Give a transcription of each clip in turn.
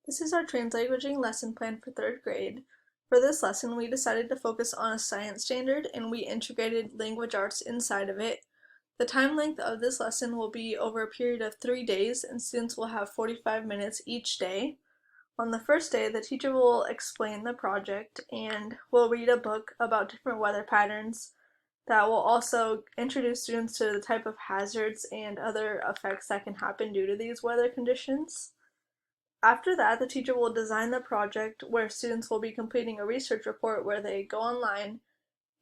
This is our Translanguaging lesson plan for 3rd grade. For this lesson, we decided to focus on a science standard and we integrated language arts inside of it. The time length of this lesson will be over a period of 3 days and students will have 45 minutes each day. On the first day, the teacher will explain the project and will read a book about different weather patterns that will also introduce students to the type of hazards and other effects that can happen due to these weather conditions. After that, the teacher will design the project where students will be completing a research report where they go online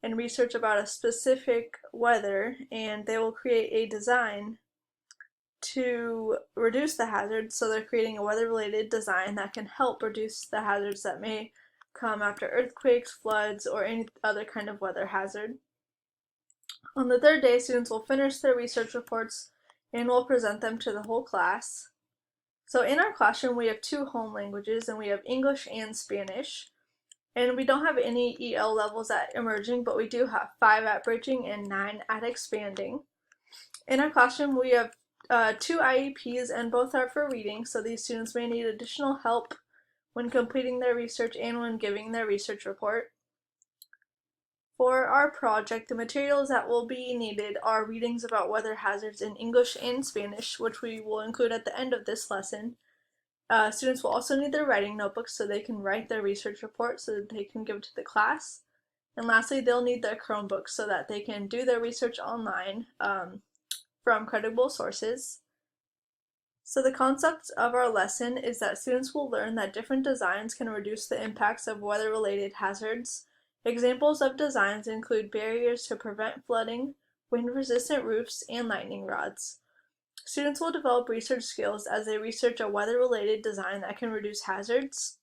and research about a specific weather, and they will create a design to reduce the hazards. So they're creating a weather-related design that can help reduce the hazards that may come after earthquakes, floods, or any other kind of weather hazard. On the 3rd day, students will finish their research reports and will present them to the whole class. So in our classroom, we have 2 home languages, and we have English and Spanish. And we don't have any EL levels at emerging, but we do have 5 at bridging and 9 at expanding. In our classroom, we have 2 IEPs, and both are for reading, so these students may need additional help when completing their research and when giving their research report. For our project, the materials that will be needed are readings about weather hazards in English and Spanish, which we will include at the end of this lesson. Students will also need their writing notebooks so they can write their research report so that they can give it to the class. And lastly, they'll need their Chromebooks so that they can do their research online from credible sources. So the concept of our lesson is that students will learn that different designs can reduce the impacts of weather-related hazards. Examples of designs include barriers to prevent flooding, wind-resistant roofs, and lightning rods. Students will develop research skills as they research a weather-related design that can reduce hazards.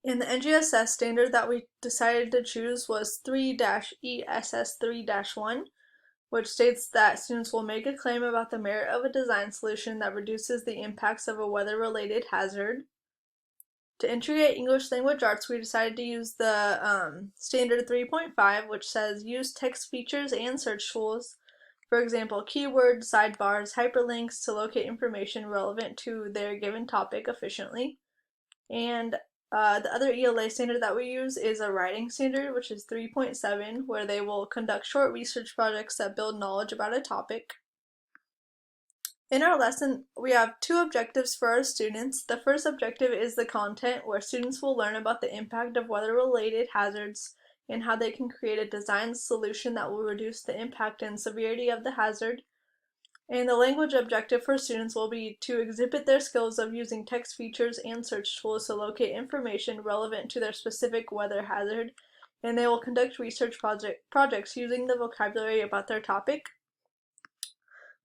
And the NGSS standard that we decided to choose was 3-ESS3-1, which states that students will make a claim about the merit of a design solution that reduces the impacts of a weather-related hazard. To integrate English language arts, we decided to use the standard 3.5, which says use text features and search tools. For example, keywords, sidebars, hyperlinks to locate information relevant to their given topic efficiently. And the other ELA standard that we use is a writing standard, which is 3.7, where they will conduct short research projects that build knowledge about a topic. In our lesson, we have 2 objectives for our students. The first objective is the content, where students will learn about the impact of weather-related hazards and how they can create a design solution that will reduce the impact and severity of the hazard. And the language objective for students will be to exhibit their skills of using text features and search tools to locate information relevant to their specific weather hazard, and they will conduct research projects using the vocabulary about their topic.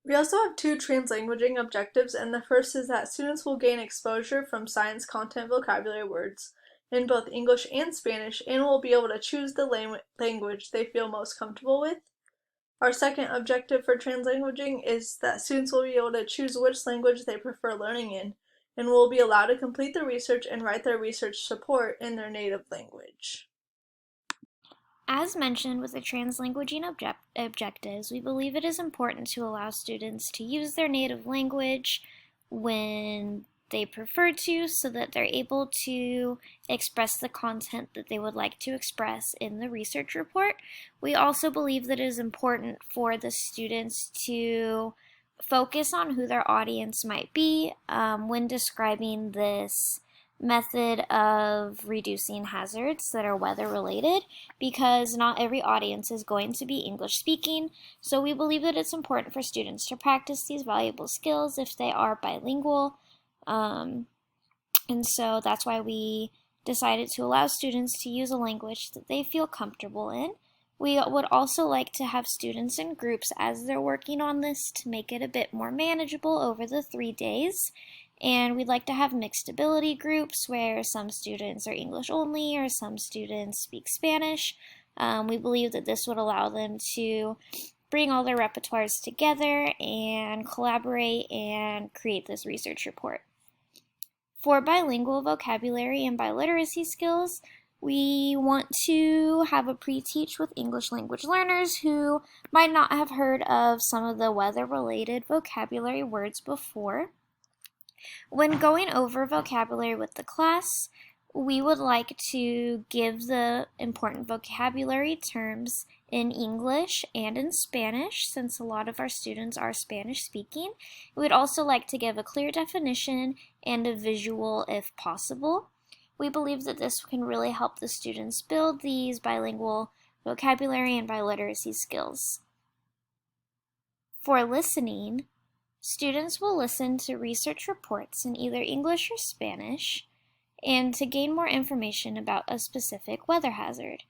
We also have 2 translanguaging objectives, and the first is that students will gain exposure from science content vocabulary words in both English and Spanish and will be able to choose the language they feel most comfortable with. Our second objective for translanguaging is that students will be able to choose which language they prefer learning in and will be allowed to complete the research and write their research report in their native language. As mentioned with the translanguaging objectives, we believe it is important to allow students to use their native language when they prefer to so that they're able to express the content that they would like to express in the research report. We also believe that it is important for the students to focus on who their audience might be when describing this method of reducing hazards that are weather related, because not every audience is going to be English speaking. So we believe that it's important for students to practice these valuable skills if they are bilingual. And so that's why we decided to allow students to use a language that they feel comfortable in. We would also like to have students in groups as they're working on this to make it a bit more manageable over the 3 days. And we'd like to have mixed ability groups where some students are English only or some students speak Spanish. We believe that this would allow them to bring all their repertoires together and collaborate and create this research report. For bilingual vocabulary and biliteracy skills, we want to have a pre-teach with English language learners who might not have heard of some of the weather-related vocabulary words before. When going over vocabulary with the class, we would like to give the important vocabulary terms in English and in Spanish, since a lot of our students are Spanish speaking. We would also like to give a clear definition and a visual if possible. We believe that this can really help the students build these bilingual vocabulary and biliteracy skills. For listening, students will listen to research reports in either English or Spanish and to gain more information about a specific weather hazard.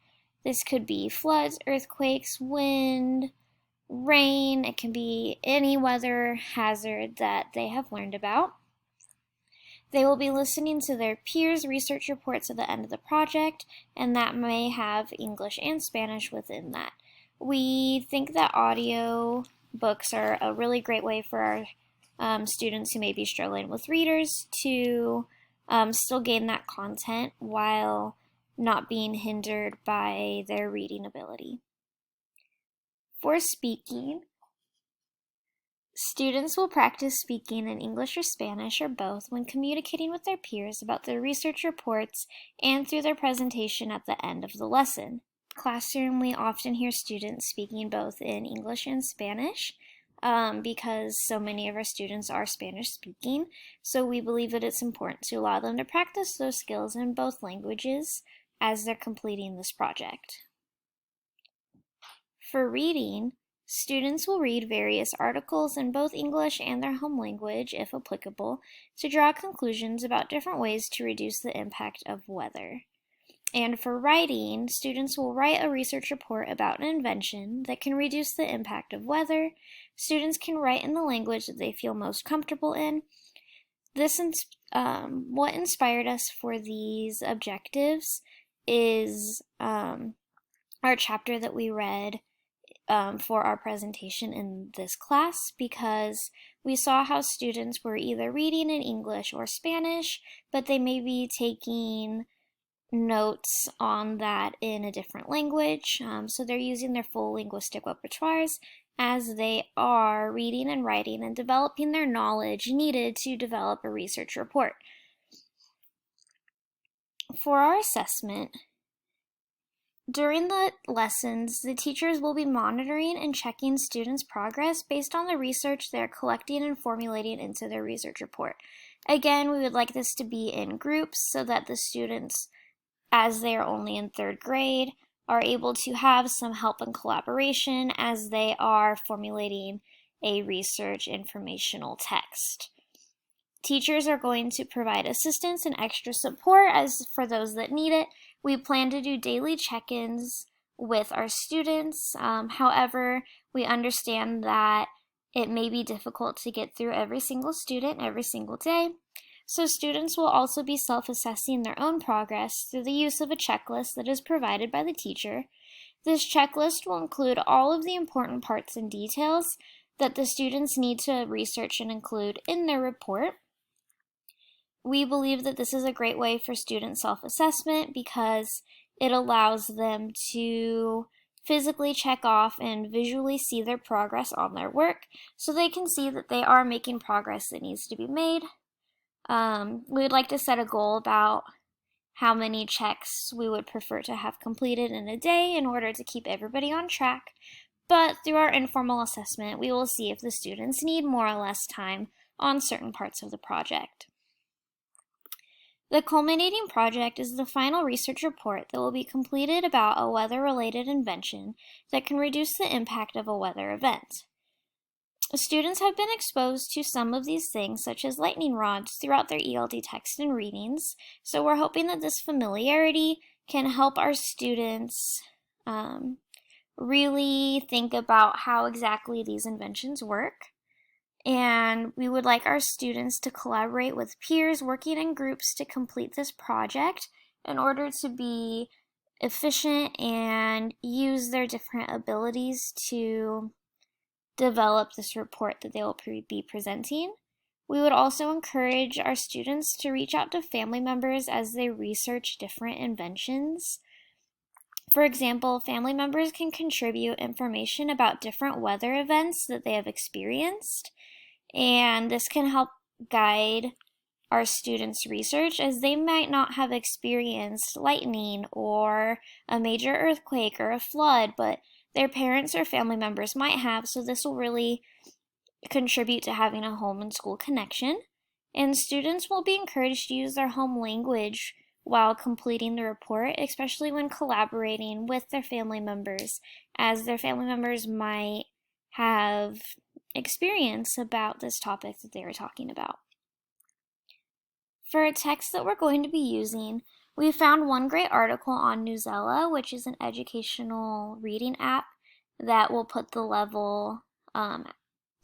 This could be floods, earthquakes, wind, rain. It can be any weather hazard that they have learned about. They will be listening to their peers' research reports at the end of the project, and that may have English and Spanish within that. We think that audio books are a really great way for our students who may be struggling with readers to still gain that content while not being hindered by their reading ability. For speaking, students will practice speaking in English or Spanish or both when communicating with their peers about their research reports and through their presentation at the end of the lesson. Classroom, we often hear students speaking both in English and Spanish because so many of our students are Spanish speaking, so we believe that it's important to allow them to practice those skills in both languages as they're completing this project. For reading, students will read various articles in both English and their home language, if applicable, to draw conclusions about different ways to reduce the impact of weather. And for writing, students will write a research report about an invention that can reduce the impact of weather. Students can write in the language that they feel most comfortable in. What inspired us for these objectives is our chapter that we read for our presentation in this class, because we saw how students were either reading in English or Spanish, but they may be taking notes on that in a different language, so they're using their full linguistic repertoires as they are reading and writing and developing their knowledge needed to develop a research report. For our assessment, during the lessons, the teachers will be monitoring and checking students' progress based on the research they're collecting and formulating into their research report. Again, we would like this to be in groups so that the students, as they are only in third grade, are able to have some help and collaboration as they are formulating a research informational text. Teachers are going to provide assistance and extra support as for those that need it. We plan to do daily check-ins with our students. However, we understand that it may be difficult to get through every single student every single day. So students will also be self-assessing their own progress through the use of a checklist that is provided by the teacher. This checklist will include all of the important parts and details that the students need to research and include in their report. We believe that this is a great way for student self-assessment because it allows them to physically check off and visually see their progress on their work so they can see that they are making progress that needs to be made. We would like to set a goal about how many checks we would prefer to have completed in a day in order to keep everybody on track. But through our informal assessment, we will see if the students need more or less time on certain parts of the project. The culminating project is the final research report that will be completed about a weather-related invention that can reduce the impact of a weather event. Students have been exposed to some of these things, such as lightning rods, throughout their ELD text and readings, so we're hoping that this familiarity can help our students really think about how exactly these inventions work. And we would like our students to collaborate with peers working in groups to complete this project in order to be efficient and use their different abilities to develop this report that they will be presenting. We would also encourage our students to reach out to family members as they research different inventions. For example, family members can contribute information about different weather events that they have experienced, and this can help guide our students' research, as they might not have experienced lightning or a major earthquake or a flood, but their parents or family members might have, so this will really contribute to having a home and school connection. And students will be encouraged to use their home language while completing the report, especially when collaborating with their family members, as their family members might have experience about this topic that they were talking about. For a text that we're going to be using, we found one great article on Newsela, which is an educational reading app that will put the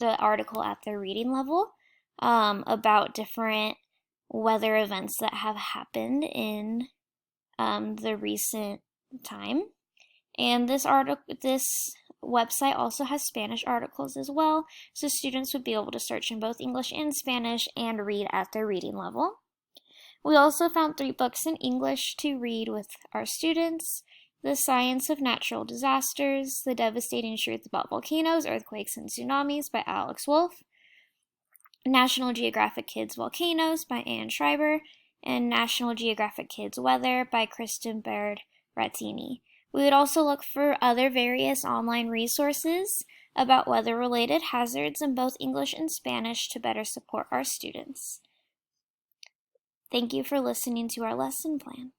article at the reading level, about different weather events that have happened in the recent time. And this website also has Spanish articles as well, so students would be able to search in both English and Spanish and read at their reading level. We also found 3 books in English to read with our students: The Science of Natural Disasters, The Devastating Truth About Volcanoes, Earthquakes, and Tsunamis by Alex Wolff, National Geographic Kids Volcanoes by Anne Schreiber, and National Geographic Kids Weather by Kristen Baird Rattini. We would also look for other various online resources about weather-related hazards in both English and Spanish to better support our students. Thank you for listening to our lesson plan.